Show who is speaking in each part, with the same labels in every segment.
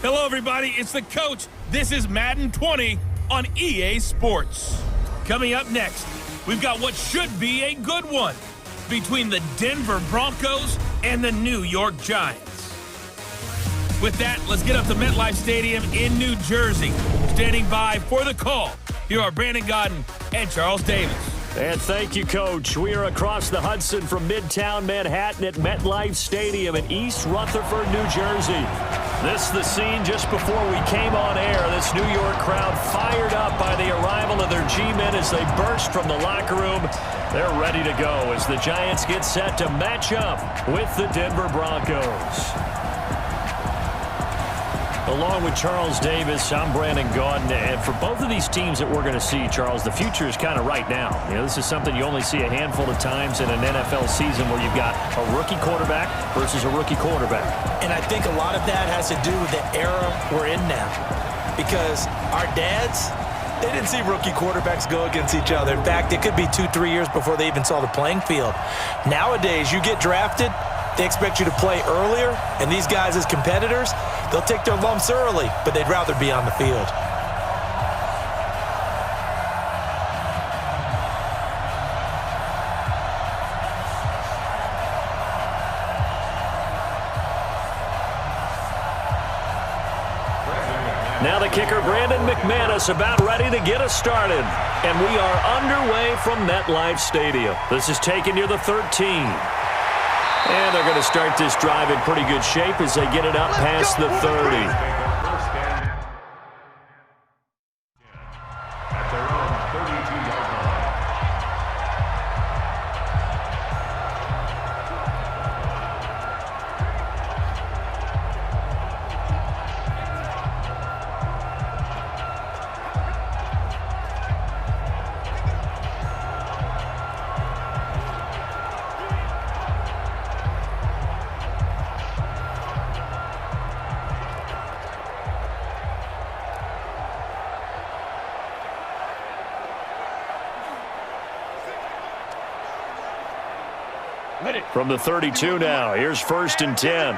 Speaker 1: Hello, everybody. It's the coach. This is Madden 20 on EA Sports. Coming up next, we've got what should be a good one between the Denver Broncos and the New York Giants. With that, let's get up to MetLife Stadium in New Jersey. Standing by for the call, here are Brandon Godden and Charles Davis.
Speaker 2: And thank you, Coach. We are across the Hudson from Midtown Manhattan at MetLife Stadium in East Rutherford, New Jersey. This is the scene just before we came on air. This New York crowd fired up by the arrival of their G-men as they burst from the locker room. They're ready to go as the Giants get set to match up with the Denver Broncos. Along with Charles Davis, I'm Brandon Gaudin, and for both of these teams that we're going to see, Charles, the future is kind of right now. You know, this is something you only see a handful of times in an NFL season where you've got a rookie quarterback versus a rookie quarterback. And I think a lot of that has to do with the era we're in now, because our dads, they didn't see rookie quarterbacks go against each other. In fact, it could be 2-3 years before they even saw the playing field. Nowadays, you get drafted, they expect you to play earlier, and these guys as competitors, they'll take their lumps early, but they'd rather be on the field. Now the kicker, Brandon McManus, about ready to get us started. And we are underway from MetLife Stadium. This is taken near the 13. And they're going to start this drive in pretty good shape as they get it up past the 30. From the 32 now, here's 1st and 10.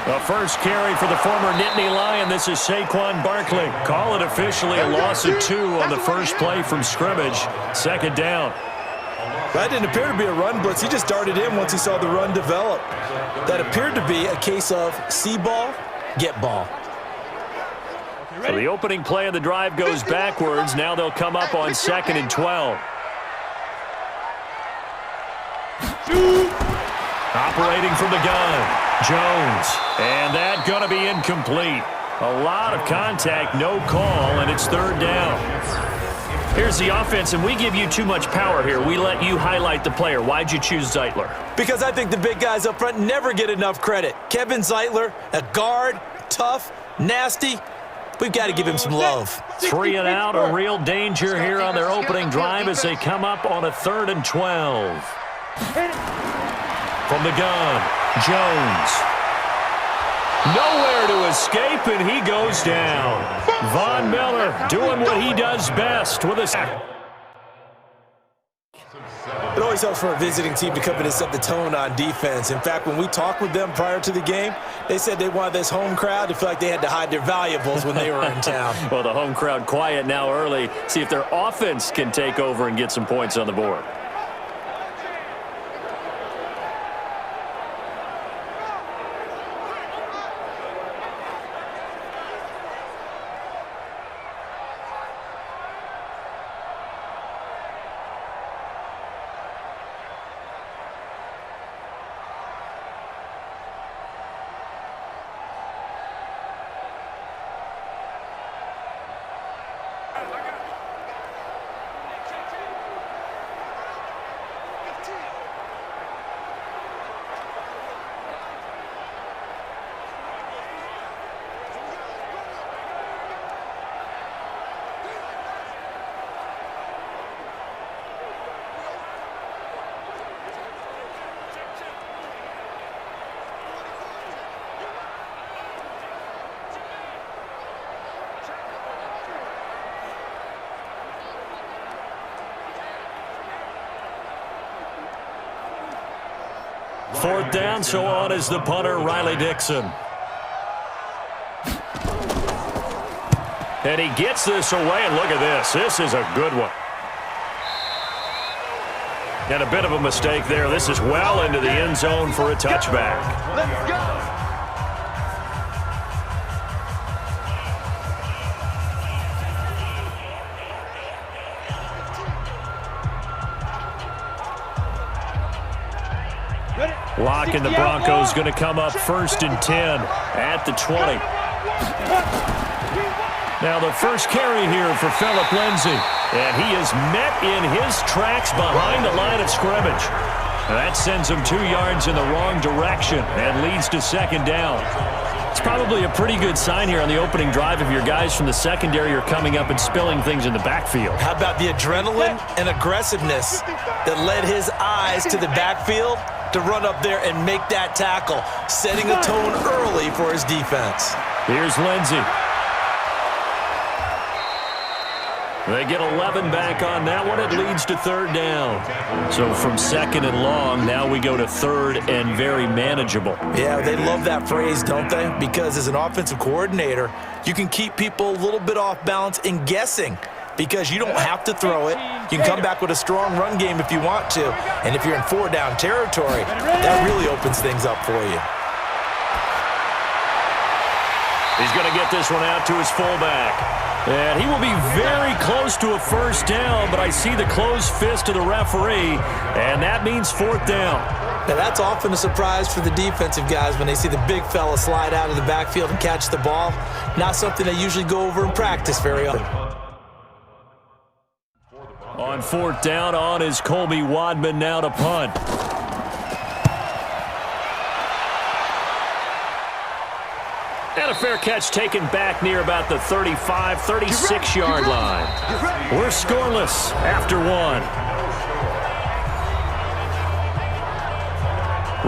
Speaker 2: The first carry for the former Nittany Lion. This is Saquon Barkley. Call it officially a loss of 2 on the first play from scrimmage. 2nd down.
Speaker 3: That didn't appear to be a run blitz. He just darted in once he saw the run develop. That appeared to be a case of see ball, get ball.
Speaker 2: So the opening play of the drive goes backwards. Now they'll come up on 2nd and 12. Operating from the gun, Jones. And that going to be incomplete. A lot of contact, no call, and it's 3rd down. Here's the offense, and we give you too much power here. We let you highlight the player. Why'd you choose Zeitler?
Speaker 3: Because I think the big guys up front never get enough credit. Kevin Zeitler, a guard, tough, nasty. We've got to give him some love.
Speaker 2: 3 and out, a real danger here on their opening drive as they come up on a 3rd and 12. From the gun, Jones. Nowhere to escape, and he goes down. Von Miller doing what he does best with a sack.
Speaker 3: It always helps for a visiting team to come in and set the tone on defense. In fact, when we talked with them prior to the game, they said they wanted this home crowd to feel like they had to hide their valuables when they were in town.
Speaker 2: Well, the home crowd quiet now early. See if their offense can take over and get some points on the board. 4th down, so on is the punter, Riley Dixon. And he gets this away, and look at this. This is a good one. And a bit of a mistake there. This is well into the end zone for a touchback.
Speaker 4: Let's go.
Speaker 2: Lock and the Broncos going to come up 1st and 10 at the 20. Now the first carry here for Phillip Lindsay. And he is met in his tracks behind the line of scrimmage. That sends him 2 yards in the wrong direction and leads to 2nd down. It's probably a pretty good sign here on the opening drive if your guys from the secondary are coming up and spilling things in the backfield.
Speaker 3: How about the adrenaline and aggressiveness that led his eyes to the backfield to run up there and make that tackle, setting a tone early for his defense.
Speaker 2: Here's Lindsay. They get 11 back on that one. It leads to 3rd down. So from 2nd and long, now we go to 3rd and very manageable. Yeah,
Speaker 3: they love that phrase, don't they? Because as an offensive coordinator, you can keep people a little bit off balance and guessing because you don't have to throw it. You can come back with a strong run game if you want to. And if you're in 4-down territory, that really opens things up for you.
Speaker 2: He's going to get this one out to his fullback. And he will be very close to a 1st down, but I see the closed fist of the referee, and that means 4th down.
Speaker 3: Now, that's often a surprise for the defensive guys when they see the big fella slide out of the backfield and catch the ball. Not something they usually go over in practice very often.
Speaker 2: On 4th down, on is Colby Wadman now to punt. And a fair catch taken back near about the 35, 36-yard line. We're scoreless after 1.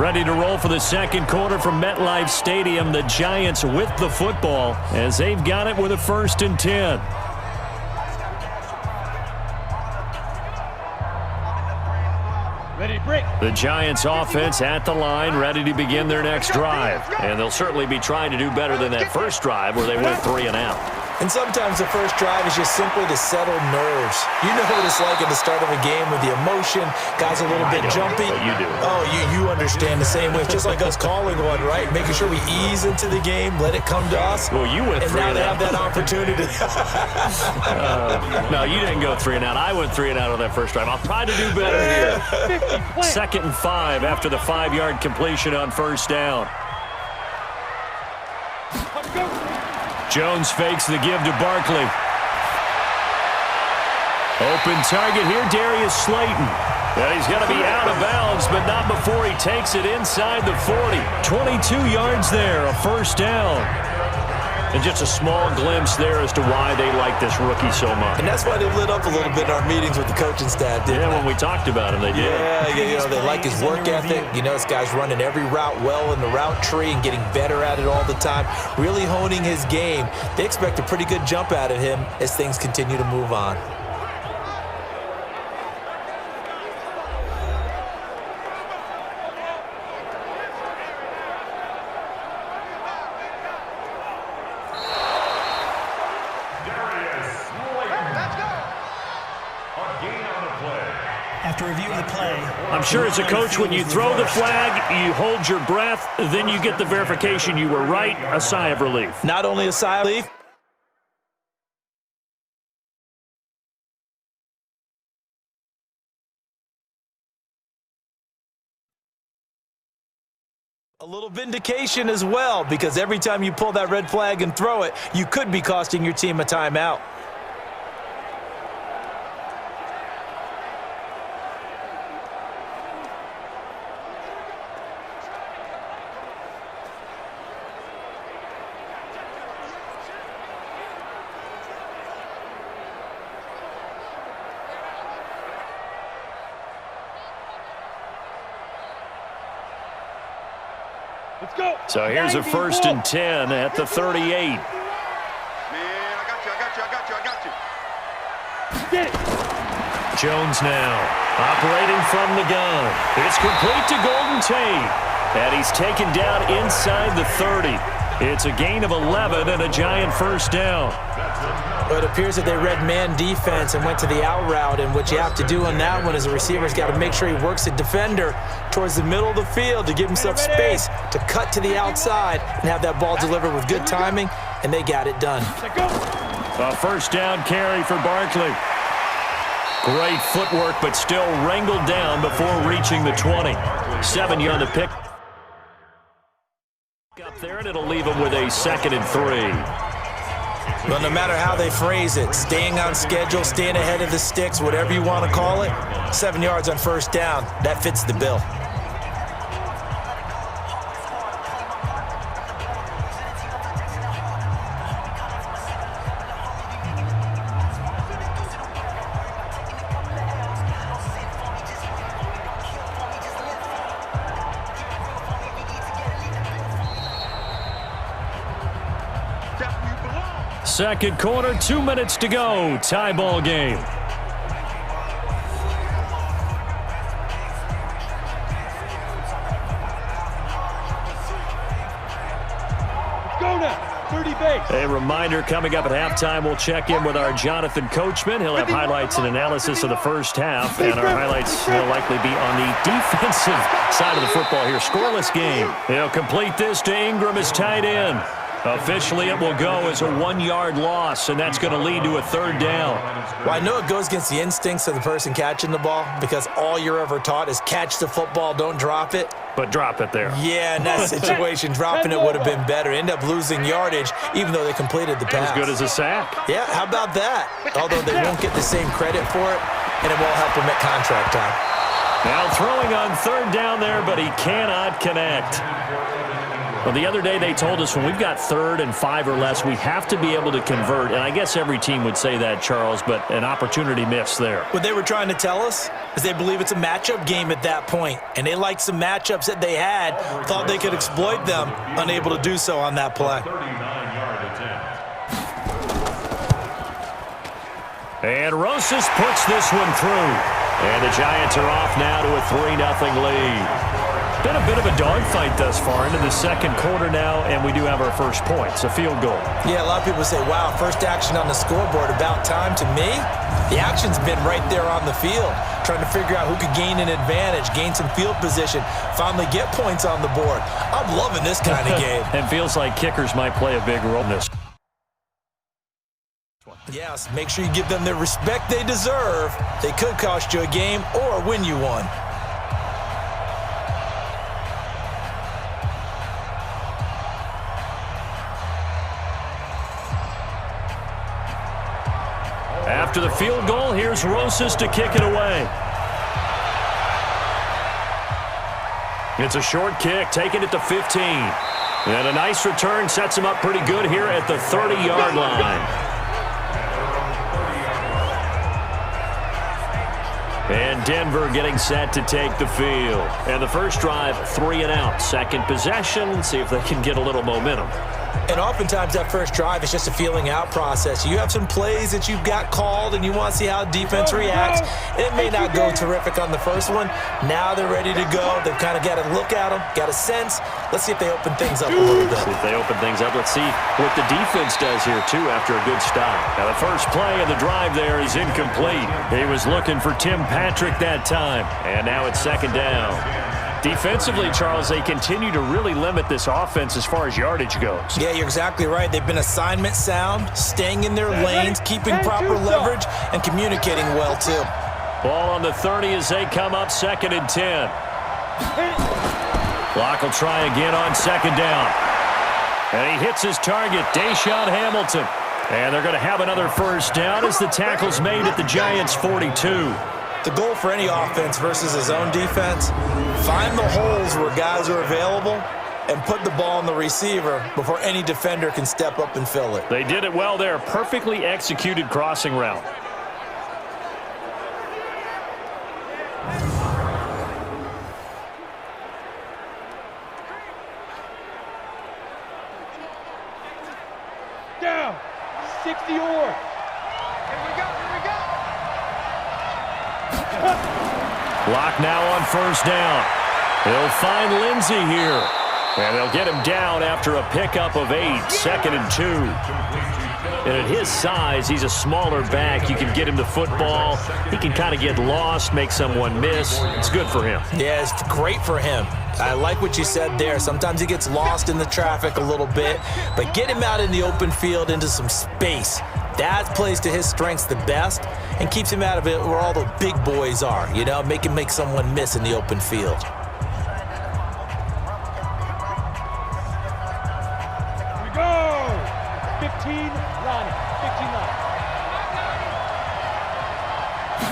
Speaker 2: Ready to roll for the 2nd quarter from MetLife Stadium. The Giants with the football as they've got it with a 1st and 10. The Giants offense at the line, ready to begin their next drive. And they'll certainly be trying to do better than that first drive where they went 3 and out.
Speaker 3: And sometimes the first drive is just simply to settle nerves. You know what it's like at the start of a game with the emotion, guys a little bit jumpy.
Speaker 2: But you do.
Speaker 3: Oh, you understand the same way. It's just like us calling one, right? Making sure we ease into the game, let it come to us.
Speaker 2: Well, you went 3 and out.
Speaker 3: And now they have that opportunity.
Speaker 2: No, you didn't go 3 and out. I went 3 and out on that first drive. I'll try to do better here. 2nd and 5 after the 5-yard completion on 1st down. Jones fakes the give to Barkley. Open target here, Darius Slayton. And he's going to be out of bounds, but not before he takes it inside the 40. 22 yards there, a 1st down. And just a small glimpse there as to why they like this rookie so much.
Speaker 3: And that's why they lit up a little bit in our meetings with the coaching staff, didn't they?
Speaker 2: When we talked about him, they did.
Speaker 3: Yeah, they like his work ethic. You know, this guy's running every route well in the route tree and getting better at it all the time, really honing his game. They expect a pretty good jump out of him as things continue to move on.
Speaker 5: After reviewing the play,
Speaker 2: I'm sure as a coach, when you throw the flag, you hold your breath, then you get the verification you were right, a sigh of relief.
Speaker 3: Not only a sigh of relief, a little vindication as well, because every time you pull that red flag and throw it, you could be costing your team a timeout.
Speaker 4: Let's go.
Speaker 2: So here's a 1st and 10 at the 38.
Speaker 4: Man, I got you. Get it.
Speaker 2: Jones now, operating from the gun. It's complete to Golden Tate, and he's taken down inside the 30. It's a gain of 11 and a Giant first down.
Speaker 3: Well, it appears that they read man defense and went to the out route, and what you have to do on that one is the receiver's got to make sure he works the defender towards the middle of the field to give himself space to cut to the outside and have that ball delivered with good timing, and they got it done.
Speaker 2: A first down carry for Barkley. Great footwork, but still wrangled down before reaching the 20. 7 on the pick. Up there, and it'll leave him with a 2nd and 3.
Speaker 3: Well, no matter how they phrase it, staying on schedule, staying ahead of the sticks, whatever you want to call it, 7 yards on first down, that fits the bill.
Speaker 2: Second quarter, 2 minutes to go. Tie ball game.
Speaker 4: Go now, 30 base.
Speaker 2: A reminder coming up at halftime, we'll check in with our Jonathan Coachman. He'll have highlights and analysis of the first half, and our highlights will likely be on the defensive side of the football here. Scoreless game. He'll complete this to Ingram as tight end. Officially, it will go as a 1-yard loss, and that's going to lead to a 3rd down.
Speaker 3: Well, I know it goes against the instincts of the person catching the ball because all you're ever taught is catch the football, don't drop it.
Speaker 2: But drop it there.
Speaker 3: Yeah, in that situation, dropping it would have been better. End up losing yardage, even though they completed the pass.
Speaker 2: As good as a sack.
Speaker 3: Yeah, how about that? Although they won't get the same credit for it, and it won't help them at contract time.
Speaker 2: Now throwing on 3rd down there, but he cannot connect. Well, the other day they told us when we've got 3rd and 5 or less, we have to be able to convert. And I guess every team would say that, Charles, but an opportunity missed there.
Speaker 3: What they were trying to tell us is they believe it's a matchup game at that point. And they liked some matchups that they had, thought they could exploit them, unable to do so on that play.
Speaker 2: And Rosas puts this one through. And the Giants are off now to a 3-0 lead. Been a bit of a dogfight thus far into the second quarter now, and we do have our first point. It's a field goal.
Speaker 3: Yeah, a lot of people say, wow, first action on the scoreboard, about time. To me, the action's been right there on the field, trying to figure out who could gain an advantage, gain some field position, finally get points on the board. I'm loving this kind of game.
Speaker 2: And feels like kickers might play a big role in this.
Speaker 3: Yes, make sure you give them the respect they deserve. They could cost you a game or win you one.
Speaker 2: After the field goal, here's Rosas to kick it away. It's a short kick, taking it to 15. And a nice return sets him up pretty good here at the 30-yard line. And Denver getting set to take the field. And the first drive, 3 and out. Second possession, see if they can get a little momentum.
Speaker 3: And oftentimes that first drive is just a feeling out process. You have some plays that you've got called and you want to see how defense reacts. It may not go terrific on the first one. Now they're ready to go. They've kind of got to look at them, got a sense. Let's see if they open things up a little bit.
Speaker 2: See if they open things up. Let's see what the defense does here, too, after a good stop. Now, the first play of the drive there is incomplete. He was looking for Tim Patrick that time. And now it's 2nd down. Defensively, Charles, they continue to really limit this offense as far as yardage goes.
Speaker 3: Yeah, you're exactly right. They've been assignment sound, staying in their lanes, keeping proper leverage, and communicating well, too.
Speaker 2: Ball on the 30 as they come up 2nd and 10. Clock will try again on 2nd down. And he hits his target, Deshaun Hamilton. And they're going to have another first down as the tackle's made at the Giants' 42.
Speaker 3: The goal for any offense versus his own defense, find the holes where guys are available and put the ball on the receiver before any defender can step up and fill it.
Speaker 2: They did it well there. Perfectly executed crossing route.
Speaker 4: Down. 60 or. Here we go.
Speaker 2: Lock now on first down. He'll find Lindsey here. And they'll get him down after a pickup of 8, 2nd and 2. And at his size, he's a smaller back. You can get him the football. He can kind of get lost, make someone miss. It's good for him.
Speaker 3: Yeah, it's great for him. I like what you said there. Sometimes he gets lost in the traffic a little bit, but get him out in the open field into some space. That plays to his strengths the best and keeps him out of it where all the big boys are, you know, make him make someone miss in the open field.
Speaker 4: Here we go! 15, Ronnie. 15 line.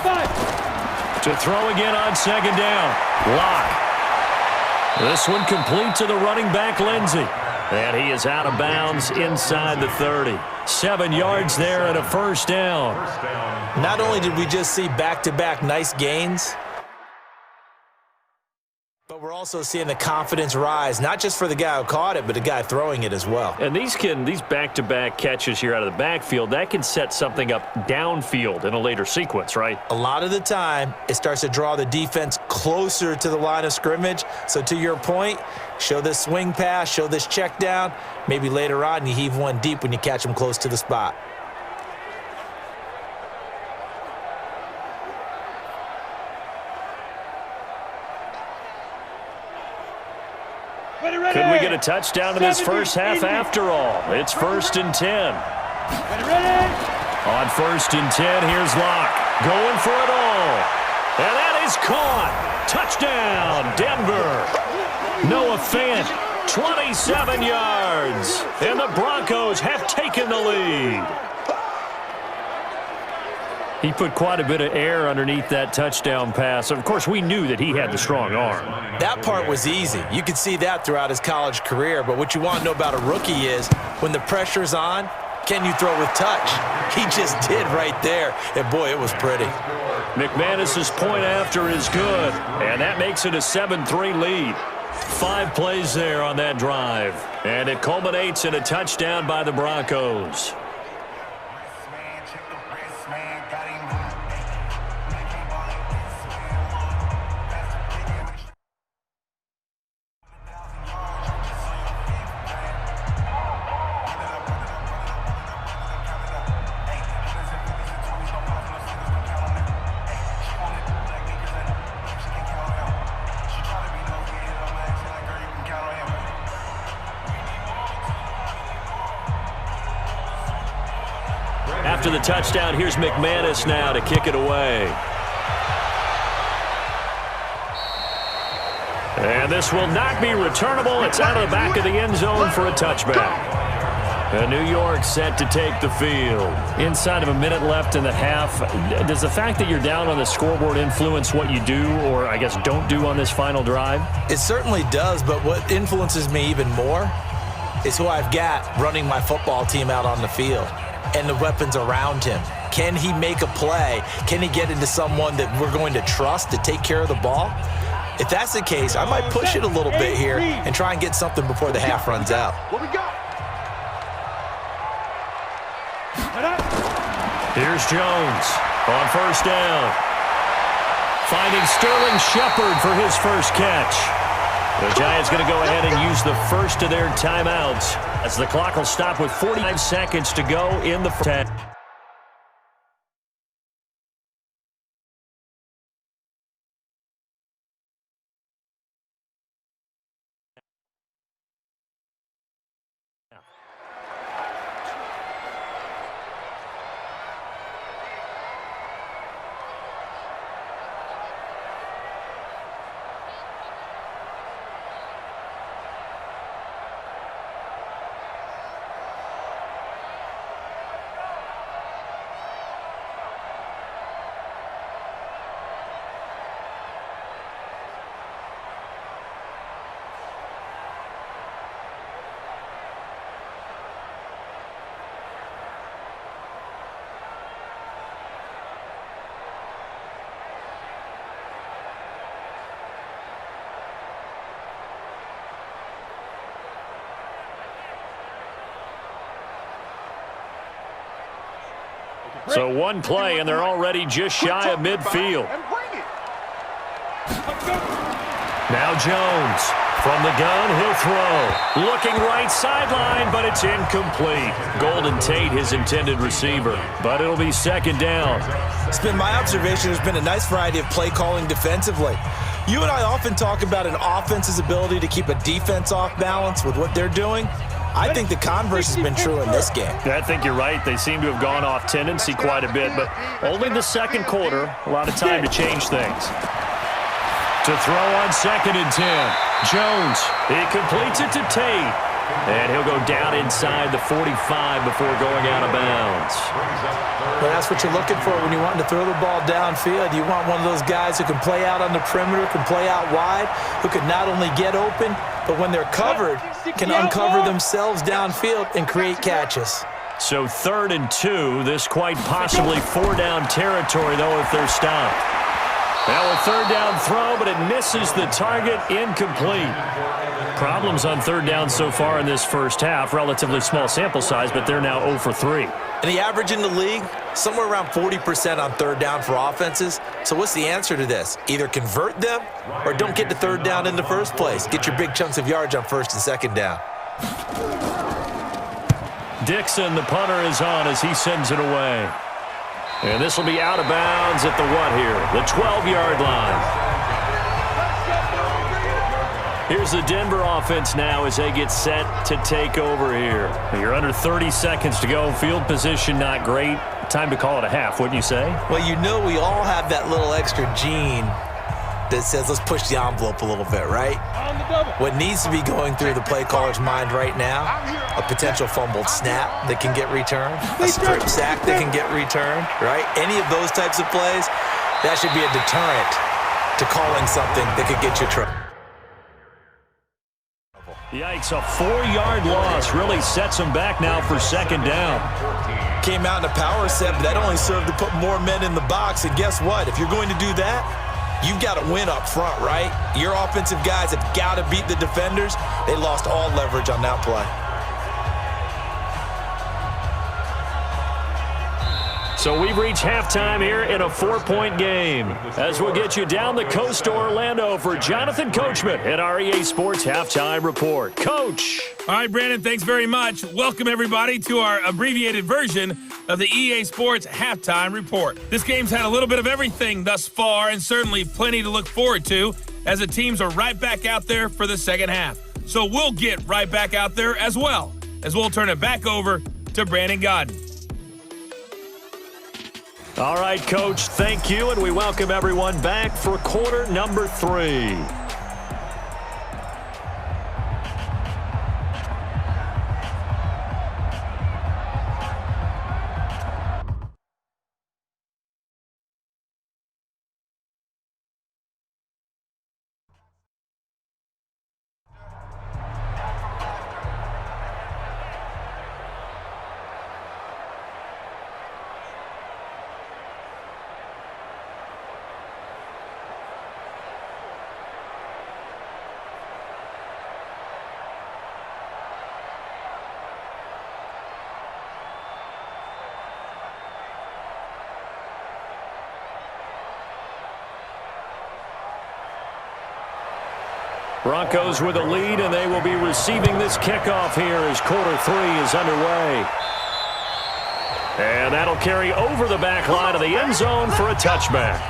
Speaker 4: 5.
Speaker 2: To throw again on second down. Lock. This one complete to the running back, Lindsey. And he is out of bounds inside the 30. 7 yards there and a first down.
Speaker 3: Not only did we just see back-to-back nice gains, but we're also seeing the confidence rise, not just for the guy who caught it, but the guy throwing it as well.
Speaker 2: And these back-to-back catches here out of the backfield, that can set something up downfield in a later sequence, right?
Speaker 3: A lot of the time, it starts to draw the defense closer to the line of scrimmage. So to your point, show this swing pass, show this check down. Maybe later on you heave one deep when you catch them close to the spot.
Speaker 2: Could we get a touchdown in this first half after all? It's 1st and 10.
Speaker 4: Ready?
Speaker 2: On 1st and 10, here's Locke. Going for it all. And that is caught. Touchdown, Denver. Noah Fant, 27 yards. And the Broncos have taken the lead. He put quite a bit of air underneath that touchdown pass. Of course, we knew that he had the strong arm.
Speaker 3: That part was easy. You could see that throughout his college career. But what you want to know about a rookie is when the pressure's on, can you throw with touch? He just did right there. And, boy, it was pretty.
Speaker 2: McManus's point after is good. And that makes it a 7-3 lead. 5 plays there on that drive. And it culminates in a touchdown by the Broncos. After the touchdown, here's McManus now to kick it away. And this will not be returnable. It's out of the back of the end zone for a touchback. And New York set to take the field. Inside of a minute left in the half, does the fact that you're down on the scoreboard influence what you do or, I guess, don't do on this final drive?
Speaker 3: It certainly does, but what influences me even more is who I've got running my football team out on the field and the weapons around him. Can he make a play? Can he get into someone that we're going to trust to take care of the ball? If that's the case, I might push it a little bit here and try and get something before the half runs out.
Speaker 4: What we got?
Speaker 2: Here's Jones on first down. Finding Sterling Shepard for his first catch. The Giants going to go ahead and use the first of their timeouts as the clock will stop with 45 seconds to go in the first half. So one play, and they're already just shy of midfield. Now Jones. From the gun, he'll throw. Looking right sideline, but it's incomplete. Golden Tate, his intended receiver. But it'll be second down.
Speaker 3: It's been my observation there's been a nice variety of play calling defensively. You and I often talk about an offense's ability to keep a defense off balance with what they're doing. I think the converse has been true in this game.
Speaker 2: I think you're right. They seem to have gone off tendency quite a bit, but only the second quarter. A lot of time to change things. To throw on 2nd and 10. Jones, he completes it to Tate. And he'll go down inside the 45 before going out of bounds.
Speaker 3: Well, that's what you're looking for when you want to throw the ball downfield. You want one of those guys who can play out on the perimeter, can play out wide, who can not only get open, but when they're covered, can uncover themselves downfield and create catches.
Speaker 2: So 3rd and 2, this quite possibly 4-down territory, though, if they're stopped. Now a 3rd down throw, but it misses the target, incomplete. Problems on 3rd down so far in this first half. Relatively small sample size, but they're now 0 for 3.
Speaker 3: And the average in the league, somewhere around 40% on 3rd down for offenses. So what's the answer to this? Either convert them or don't get to 3rd down in the first place. Get your big chunks of yards on 1st and 2nd down.
Speaker 2: Dixon, the punter, is on as he sends it away. And this will be out of bounds at the what here? The 12-yard line. Here's the Denver offense now as they get set to take over here. You're under 30 seconds to go. Field position not great. Time to call it a half, wouldn't you say?
Speaker 3: Well, you know we all have that little extra gene that says let's push the envelope a little bit, right? What needs to be going through the play caller's mind right now, a potential fumbled snap that can get returned, a strip sack that can get returned, right? Any of those types of plays, that should be a deterrent to calling something that could get you trouble.
Speaker 2: Yikes, a 4-yard loss really sets them back now for 2nd down.
Speaker 3: Came out in a power set, but that only served to put more men in the box. And guess what? If you're going to do that, you've got to win up front, right? Your offensive guys have got to beat the defenders. They lost all leverage on that play.
Speaker 2: So we've reached halftime here in a 4-point game. As we'll get you down the coast to Orlando for Jonathan Coachman at our EA Sports Halftime Report. Coach.
Speaker 1: All right, Brandon, thanks very much. Welcome, everybody, to our abbreviated version of the EA Sports Halftime Report. This game's had a little bit of everything thus far and certainly plenty to look forward to as the teams are right back out there for the second half. So we'll get right back out there as well as we'll turn it back over to Brandon Godden.
Speaker 2: All right, Coach, thank you, and we welcome everyone back for quarter number 3. Broncos with a lead, and they will be receiving this kickoff here as quarter 3 is underway. And that'll carry over the back line of the end zone for a touchback.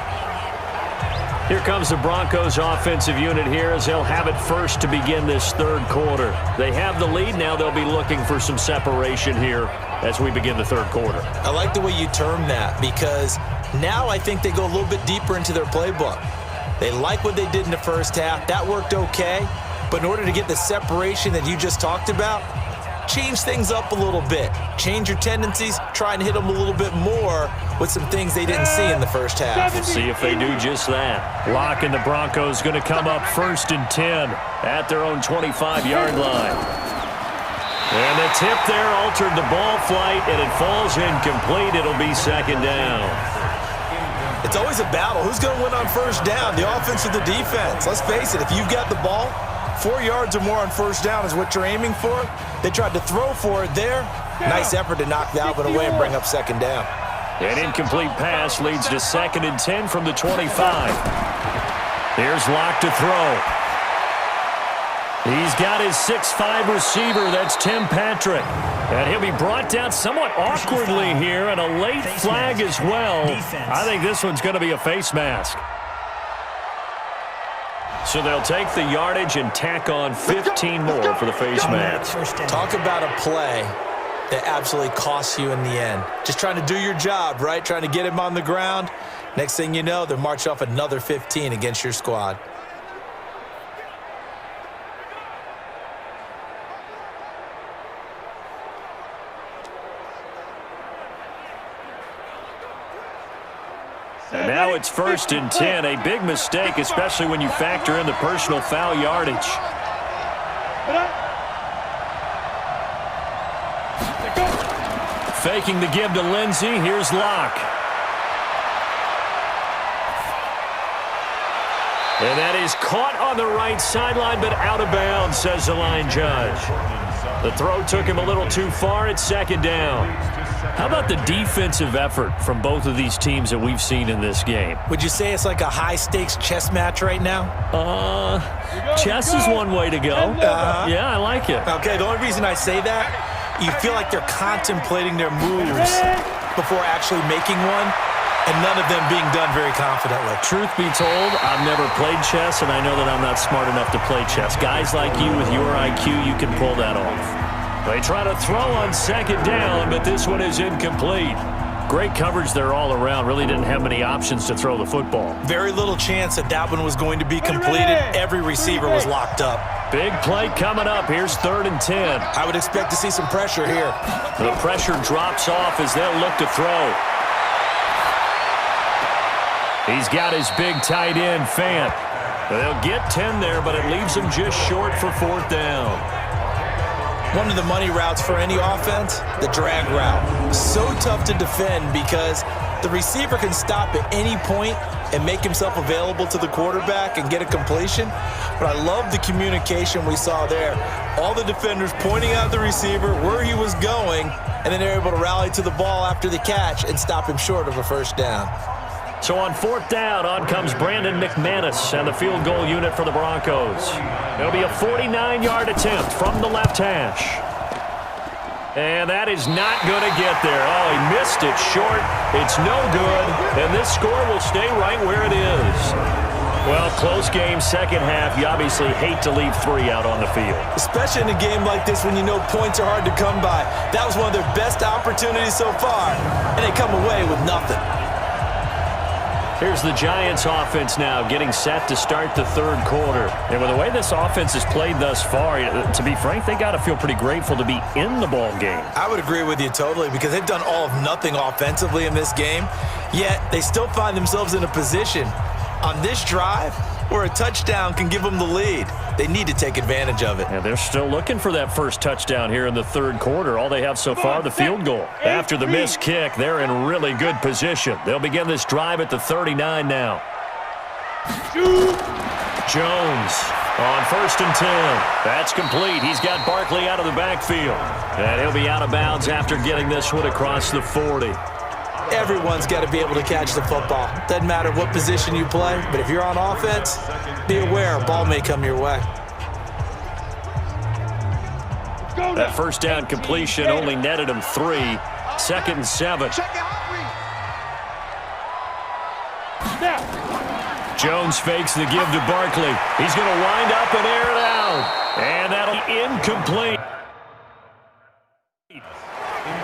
Speaker 2: Here comes the Broncos offensive unit here as they'll have it first to begin this 3rd quarter. They have the lead. Now they'll be looking for some separation here as we begin the 3rd quarter.
Speaker 3: I like the way you term that because now I think they go a little bit deeper into their playbook. They like what they did in the first half. That worked okay. But in order to get the separation that you just talked about, change things up a little bit. Change your tendencies. Try and hit them a little bit more with some things they didn't see in the first half.
Speaker 2: We'll see if they do just that. Locke and the Broncos going to come up 1st and 10 at their own 25-yard line. And the tip there altered the ball flight, and it falls incomplete. It'll be 2nd down.
Speaker 3: It's always a battle. Who's going to win on 1st down, the offense or the defense? Let's face it, if you've got the ball, 4 yards or more on 1st down is what you're aiming for. They tried to throw for it there. Nice effort to knock that away and bring up 2nd down.
Speaker 2: An incomplete pass leads to 2nd and 10 from the 25. Here's Locke to throw. He's got his 6'5" receiver. That's Tim Patrick. And he'll be brought down somewhat awkwardly here, and a late flag as well. I think this one's going to be a face mask. So they'll take the yardage and tack on 15 more for the face mask.
Speaker 3: Talk about a play that absolutely costs you in the end. Just trying to do your job, right? Trying to get him on the ground. Next thing you know, they're marching off another 15 against your squad.
Speaker 2: And now it's 1st and 10. A big mistake, especially when you factor in the personal foul yardage. Faking the give to Lindsey. Here's Locke. And that is caught on the right sideline, but out of bounds, says the line judge. The throw took him a little too far. It's 2nd down. How about the defensive effort from both of these teams that we've seen in this game?
Speaker 3: Would you say it's like a high-stakes chess match right now?
Speaker 2: Chess is one way to go. Yeah, I like it.
Speaker 3: Okay, the only reason I say that, you feel like they're contemplating their moves before actually making one, and none of them being done very confidently.
Speaker 2: Truth be told, I've never played chess, and I know that I'm not smart enough to play chess. Guys like you with your IQ, you can pull that off. They try to throw on 2nd down, but this one is incomplete. Great coverage there all around. Really didn't have many options to throw the football.
Speaker 3: Very little chance that that one was going to be completed. Every receiver was locked up.
Speaker 2: Big play coming up. Here's 3rd and 10.
Speaker 3: I would expect to see some pressure here.
Speaker 2: The pressure drops off as they'll look to throw. He's got his big tight end, Fant. They'll get 10 there, but it leaves him just short for 4th down.
Speaker 3: One of the money routes for any offense, the drag route. So tough to defend because the receiver can stop at any point and make himself available to the quarterback and get a completion. But I love the communication we saw there. All the defenders pointing out the receiver, where he was going, and then they're able to rally to the ball after the catch and stop him short of a 1st down.
Speaker 2: So on 4th down, on comes Brandon McManus and the field goal unit for the Broncos. It'll be a 49-yard attempt from the left hash. And that is not going to get there. Oh, he missed it short. It's no good. And this score will stay right where it is. Well, close game, 2nd half. You obviously hate to leave 3 out on the field.
Speaker 3: Especially in a game like this when you know points are hard to come by. That was one of their best opportunities so far. And they come away with nothing.
Speaker 2: Here's the Giants offense now getting set to start the 3rd quarter. And with the way this offense has played thus far, to be frank, they got to feel pretty grateful to be in the ball game.
Speaker 3: I would agree with you totally because they've done all of nothing offensively in this game, yet they still find themselves in a position on this drive where a touchdown can give them the lead. They need to take advantage of it.
Speaker 2: And they're still looking for that first touchdown here in the 3rd quarter. All they have so far, the field goal. After the missed kick, they're in really good position. They'll begin this drive at the 39 now. Jones on 1st and 10. That's complete. He's got Barkley out of the backfield. And he'll be out of bounds after getting this one across the 40.
Speaker 3: Everyone's got to be able to catch the football. Doesn't matter what position you play, but if you're on offense, be aware a ball may come your way.
Speaker 2: That 1st down completion only netted him 3. 2nd and 7. Jones fakes the give to Barkley. He's going to wind up and air it out. And that'll be incomplete.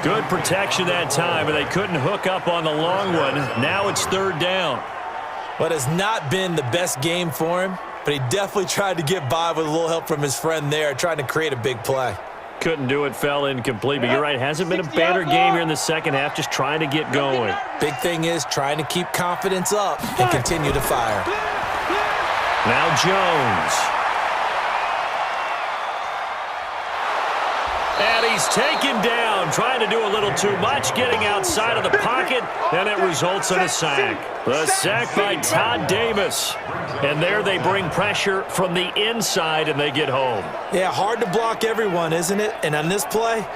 Speaker 2: Good protection that time, but they couldn't hook up on the long one. Now it's 3rd down.
Speaker 3: What has not been the best game for him, but he definitely tried to get by with a little help from his friend there, trying to create a big play.
Speaker 2: Couldn't do it, fell incomplete, but you're right. Hasn't been a banner game here in the 2nd half, just trying to get going.
Speaker 3: Big thing is trying to keep confidence up and continue to fire.
Speaker 2: Now Jones. And he's taken down, trying to do a little too much, getting outside of the pocket, and it results in a sack. The sack by Todd Davis. And there they bring pressure from the inside, and they get home.
Speaker 3: Yeah, hard to block everyone, isn't it? And on this play,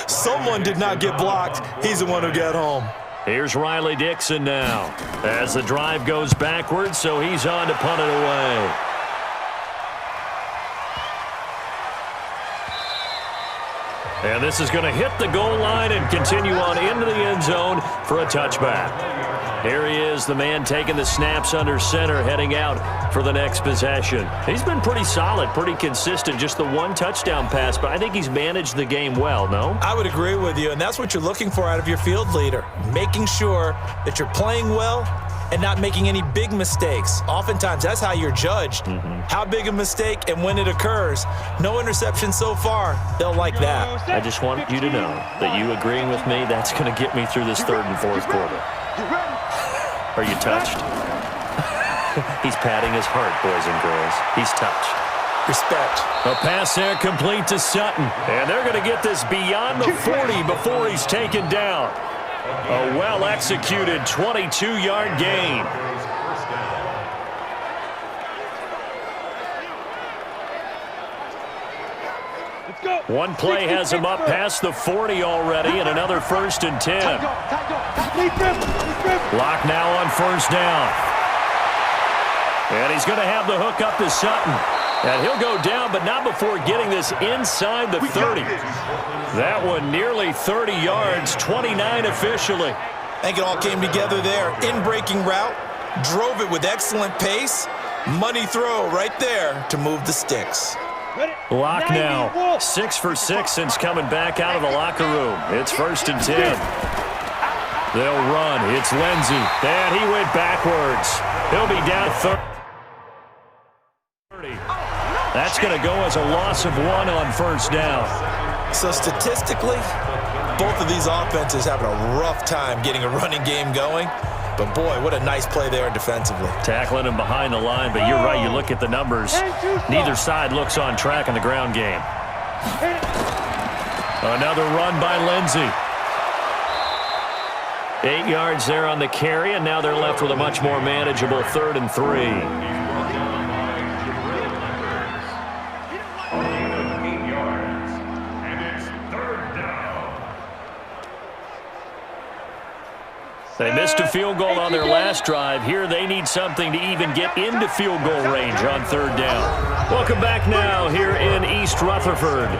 Speaker 3: someone did not get blocked. He's the one who got home.
Speaker 2: Here's Riley Dixon now as the drive goes backwards, so he's on to punt it away. And this is going to hit the goal line and continue on into the end zone for a touchback. Here he is, the man taking the snaps under center, heading out for the next possession. He's been pretty solid, pretty consistent, just the one touchdown pass, but I think he's managed the game well, no?
Speaker 3: I would agree with you, and that's what you're looking for out of your field leader, making sure that you're playing well and not making any big mistakes. Oftentimes, that's how you're judged. How big a mistake and when it occurs. No interception so far. They'll like that.
Speaker 2: I just want you to know that you agreeing with me, that's going to get me through this third and fourth quarter. Are you touched? He's patting his heart, boys and girls. He's touched.
Speaker 3: Respect.
Speaker 2: A pass there complete to Sutton. And they're going to get this beyond the 40 before he's taken down. A well-executed 22-yard gain. One play has him up past the 40 already, and another 1st and 10. Lock now on 1st down. And he's going to have the hook up to Sutton. And he'll go down, but not before getting this inside the 30. That one nearly 30 yards, 29 officially.
Speaker 3: I think it all came together there. In-breaking route, drove it with excellent pace. Money throw right there to move the sticks.
Speaker 2: Lock now, 6 for 6 since coming back out of the locker room. It's 1st and 10. They'll run. It's Lindsey. And he went backwards. He'll be down 30. That's going to go as a loss of 1 on 1st down.
Speaker 3: So statistically, both of these offenses having a rough time getting a running game going. But, boy, what a nice play there defensively.
Speaker 2: Tackling him behind the line, but you're right. You look at the numbers. Neither side looks on track in the ground game. Another run by Lindsey. 8 yards there on the carry, and now they're left with a much more manageable 3rd and 3. They missed a field goal on their last drive. Here they need something to even get into field goal range on 3rd down. Welcome back now here in East Rutherford.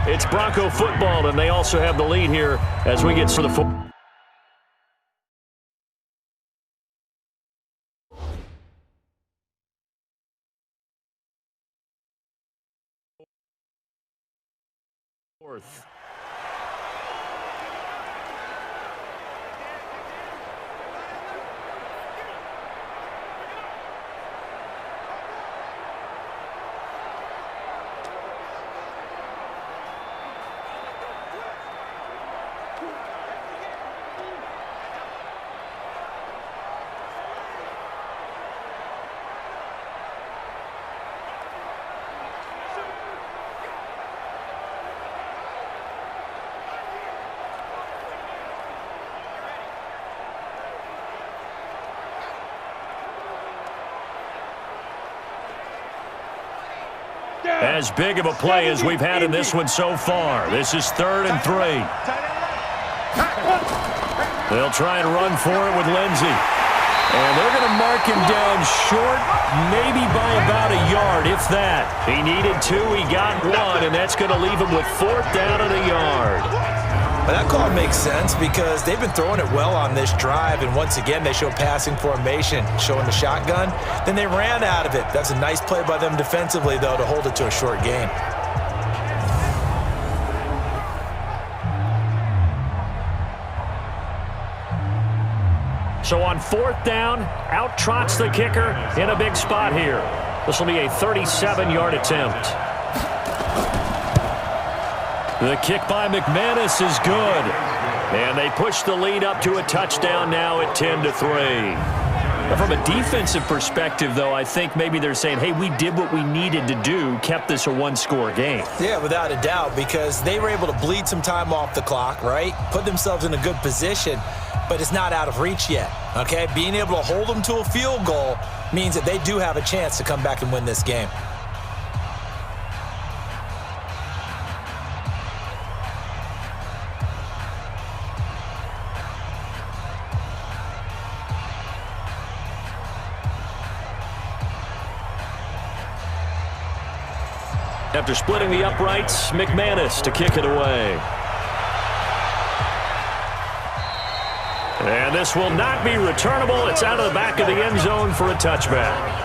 Speaker 2: It's Bronco football, and they also have the lead here as we get to the football. Fourth. As big of a play as we've had in this one so far. This is 3rd and 3. They'll try and run for it with Lindsey. And they're going to mark him down short, maybe by about a yard, if that. He needed 2, he got 1, and that's going to leave him with 4th down and a yard.
Speaker 3: But that call makes sense because they've been throwing it well on this drive, and once again they show passing formation, showing the shotgun. Then they ran out of it. That's a nice play by them defensively, though, to hold it to a short gain.
Speaker 2: So on 4th down, out trots the kicker in a big spot here. This will be a 37-yard attempt. The kick by McManus is good. And they push the lead up to a touchdown now at 10-3. From a defensive perspective, though, I think maybe they're saying, hey, we did what we needed to do, kept this a one-score game.
Speaker 3: Yeah, without a doubt, because they were able to bleed some time off the clock, right? Put themselves in a good position, but it's not out of reach yet, okay? Being able to hold them to a field goal means that they do have a chance to come back and win this game.
Speaker 2: After splitting the uprights, McManus to kick it away. And this will not be returnable. It's out of the back of the end zone for a touchback.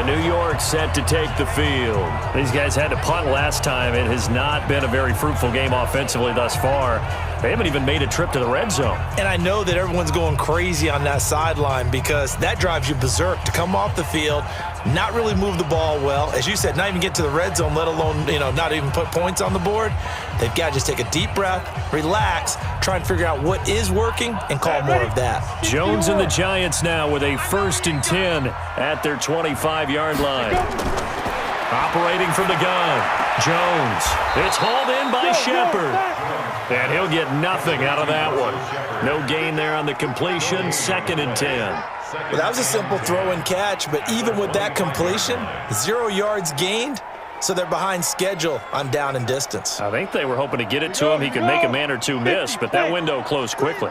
Speaker 2: New York set to take the field. These guys had to punt last time. It has not been a very fruitful game offensively thus far. They haven't even made a trip to the red zone. And
Speaker 3: I know that everyone's going crazy on that sideline because that drives you berserk to come off the field, not really move the ball well. As you said, not even get to the red zone, let alone, not even put points on the board. They've got to just take a deep breath, relax, try and figure out what is working, and call more of that.
Speaker 2: Jones and the Giants now with a 1st and 10 at their 25-yard line. Operating from the gun, Jones. It's hauled in by Shepard. And he'll get nothing out of that one. No gain there on the completion, 2nd and 10.
Speaker 3: Well, that was a simple throw and catch, but even with that completion, 0 yards gained, so they're behind schedule on down and distance.
Speaker 2: I think they were hoping to get it to him. He could make a man or two miss, but that window closed quickly.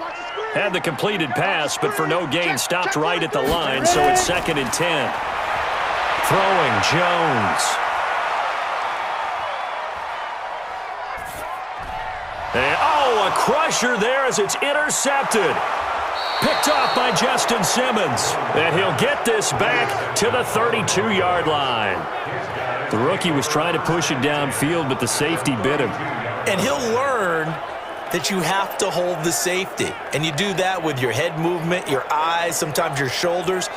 Speaker 2: Had the completed pass, but for no gain, stopped right at the line, so it's 2nd and 10. Throwing, Jones. And, a crusher there as it's intercepted. Picked off by Justin Simmons. And he'll get this back to the 32-yard line. The rookie was trying to push it downfield, but the safety bit him.
Speaker 3: And he'll learn that you have to hold the safety. And you do that with your head movement, your eyes, sometimes your shoulders.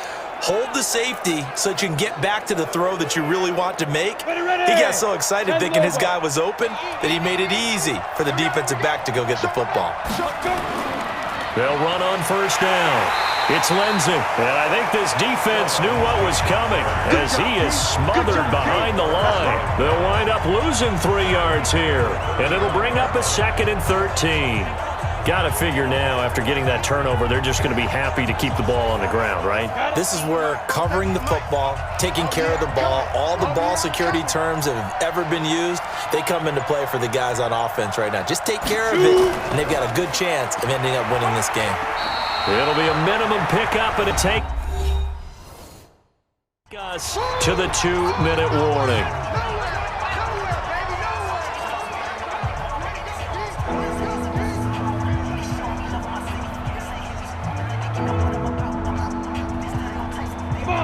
Speaker 3: Hold the safety so that you can get back to the throw that you really want to make. He got so excited thinking his guy was open that he made it easy for the defensive back to go get the football.
Speaker 2: They'll run on 1st down. It's Lindsey. And I think this defense knew what was coming as he is smothered behind the line. They'll wind up losing 3 yards here. And it'll bring up a 2nd and 13. Got to figure now, after getting that turnover, they're just going to be happy to keep the ball on the ground, right?
Speaker 3: This is where covering the football, taking care of the ball, all the ball security terms that have ever been used, they come into play for the guys on offense right now. Just take care of it, and they've got a good chance of ending up winning this game.
Speaker 2: It'll be a minimum pickup, and it takes us to the 2-minute warning.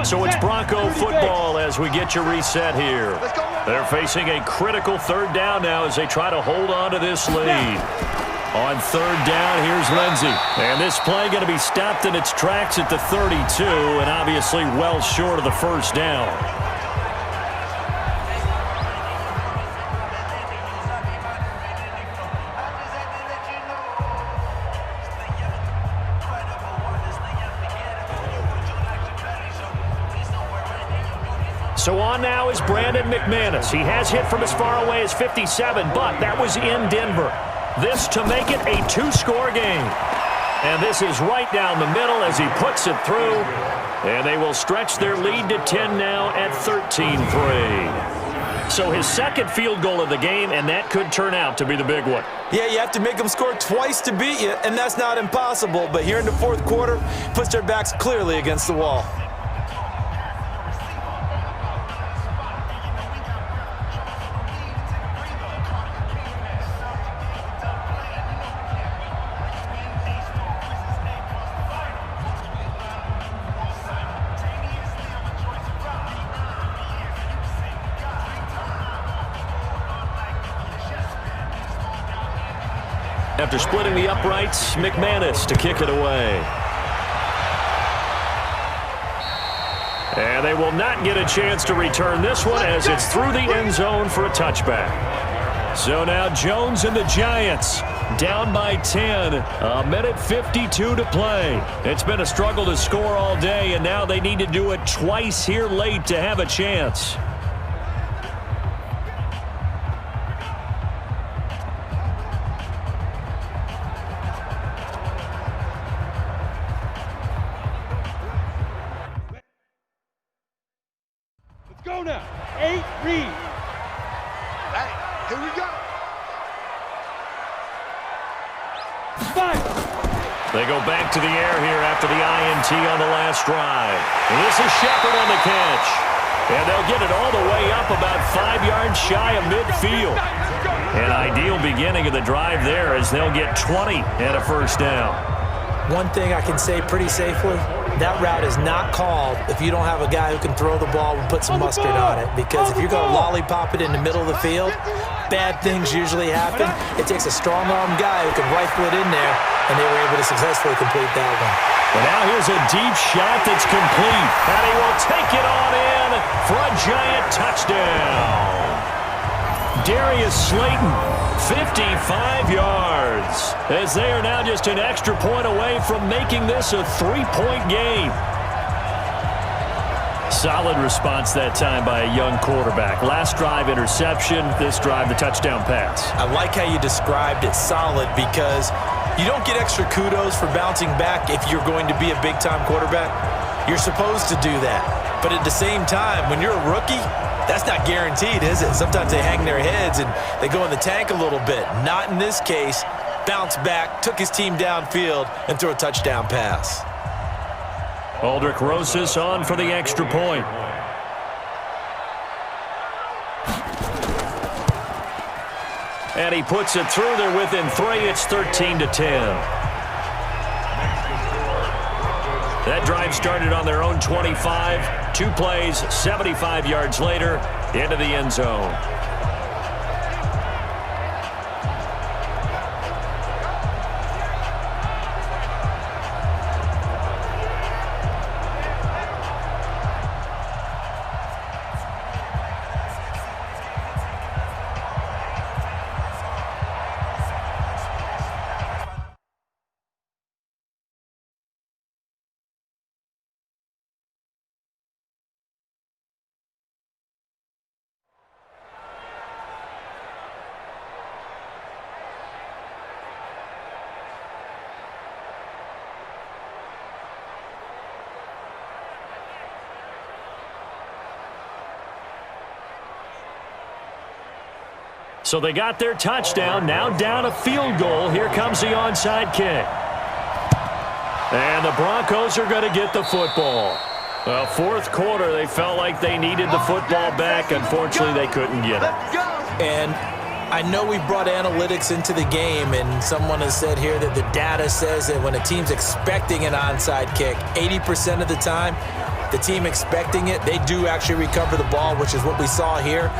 Speaker 2: So it's Bronco football as we get you reset here. They're facing a critical 3rd down now as they try to hold on to this lead. On 3rd down, here's Lindsey. And this play going to be stopped in its tracks at the 32, and obviously well short of the 1st down. So on now is Brandon McManus. He has hit from as far away as 57, but that was in Denver. This to make it a 2-score game. And this is right down the middle as he puts it through. And they will stretch their lead to 10 now at 13-3. So his 2nd field goal of the game, and that could turn out to be the big one.
Speaker 3: Yeah, you have to make them score twice to beat you, and that's not impossible. But here in the 4th quarter, puts their backs clearly against the wall.
Speaker 2: After splitting the uprights, McManus to kick it away. And they will not get a chance to return this one as it's through the end zone for a touchback. So now Jones and the Giants down by 10. 1:52 to play. It's been a struggle to score all day, and now they need to do it twice here late to have a chance.
Speaker 4: Go now. 8, read.
Speaker 5: Hey, here we go.
Speaker 4: 5.
Speaker 2: They go back to the air here after the INT on the last drive. And this is Shepard on the catch. And they'll get it all the way up about 5 yards shy of midfield. An ideal beginning of the drive there as they'll get 20 and a first down.
Speaker 3: One thing I can say pretty safely, that route is not called if you don't have a guy who can throw the ball and put some mustard on it. Because if you're going to lollipop it in the middle of the field, bad things usually happen. It takes a strong-arm guy who can rifle it in there, and they were able to successfully complete that one.
Speaker 2: And now here's a deep shot that's complete. And he will take it on in for a giant touchdown. Darius Slayton, 55 yards, as they are now just an extra point away from making this a 3-point game. Solid response that time by a young quarterback. Last drive, interception. This drive, the touchdown pass.
Speaker 3: I like how you described it, solid, because you don't get extra kudos for bouncing back if you're going to be a big-time quarterback. You're supposed to do that. But at the same time, when you're a rookie, that's not guaranteed, is it? Sometimes they hang their heads and they go in the tank a little bit. Not in this case. Bounced back, took his team downfield, and threw a touchdown pass.
Speaker 2: Aldrich Rosas on for the extra point. And he puts it through there within 3. It's 13-10. That drive started on their own 25. 2 plays, 75 yards later, into the end zone. So they got their touchdown, now down a field goal. Here comes the onside kick. And the Broncos are going to get the football. Well, fourth quarter, they felt like they needed the football back. Unfortunately, they couldn't get it.
Speaker 3: And I know we brought analytics into the game, and someone has said here that the data says that when a team's expecting an onside kick, 80% of the time, the team expecting it, they do actually recover the ball, which is what we saw here.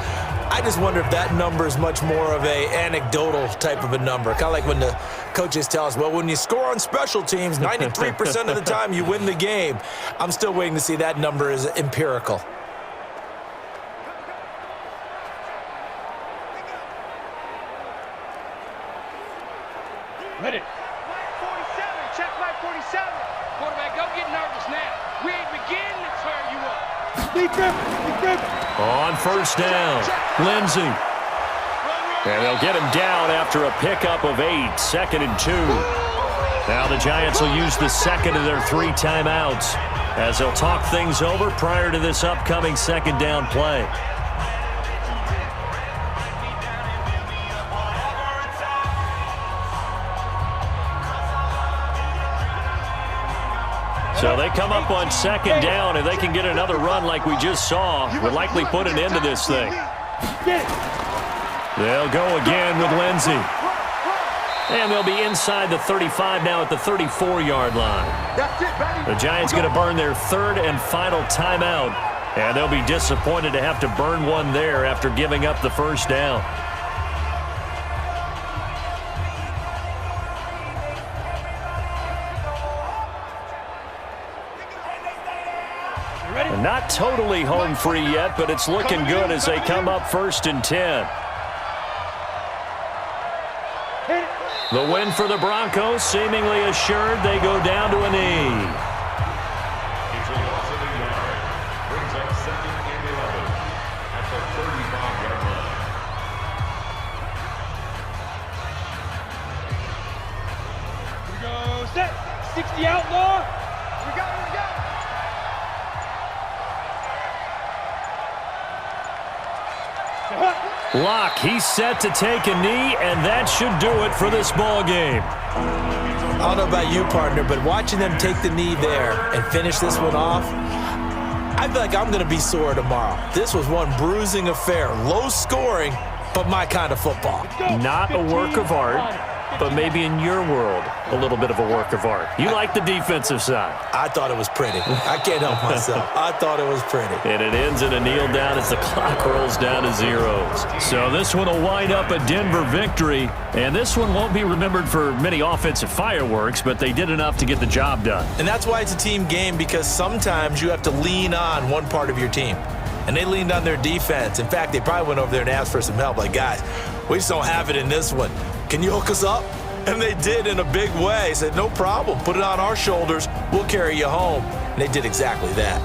Speaker 3: I just wonder if that number is much more of a anecdotal type of a number. Kind of like when the coaches tell us, well, when you score on special teams, 93% of the time you win the game. I'm still waiting to see that number is empirical.
Speaker 4: Ready.
Speaker 5: 47, check right 47. Quarterback, don't get nervous now. We ain't beginning to turn you up.
Speaker 4: Deep grip.
Speaker 2: On first down, Lindsey. And they'll get him down after a pickup of 8, 2nd and 2. Now the Giants will use the second of their 3 timeouts as they'll talk things over prior to this upcoming second down play. So they come up on second down, and they can get another run like we just saw. Will likely put an end to this thing. They'll go again with Lindsey. And they'll be inside the 35 now at the 34-yard line. The Giants going to burn their 3rd and final timeout, and they'll be disappointed to have to burn one there after giving up the first down. Not totally home free yet, but it's looking good as they come up 1st and 10. The win for the Broncos seemingly assured. They go down to a knee.
Speaker 4: Here we go. Set. 60 outlaw.
Speaker 5: We go.
Speaker 2: Locke, he's set to take a knee, and that should do it for this ball game.
Speaker 3: I don't know about you, partner, but watching them take the knee there and finish this one off, I feel like I'm going to be sore tomorrow. This was one bruising affair. Low scoring, but my kind of football.
Speaker 2: Not a work of art, but maybe in your world, a little bit of a work of art. You like the defensive side.
Speaker 3: I thought it was pretty. I can't help myself. I thought it was pretty.
Speaker 2: And it ends in a kneel down as the clock rolls down to zeros. So this one will wind up a Denver victory. And this one won't be remembered for many offensive fireworks, but they did enough to get the job done.
Speaker 3: And that's why it's a team game, because sometimes you have to lean on one part of your team. And they leaned on their defense. In fact, they probably went over there and asked for some help. Like, guys, we just don't have it in this one. Can you hook us up? And they did in a big way. Said, no problem. Put it on our shoulders. We'll carry you home. And they did exactly that.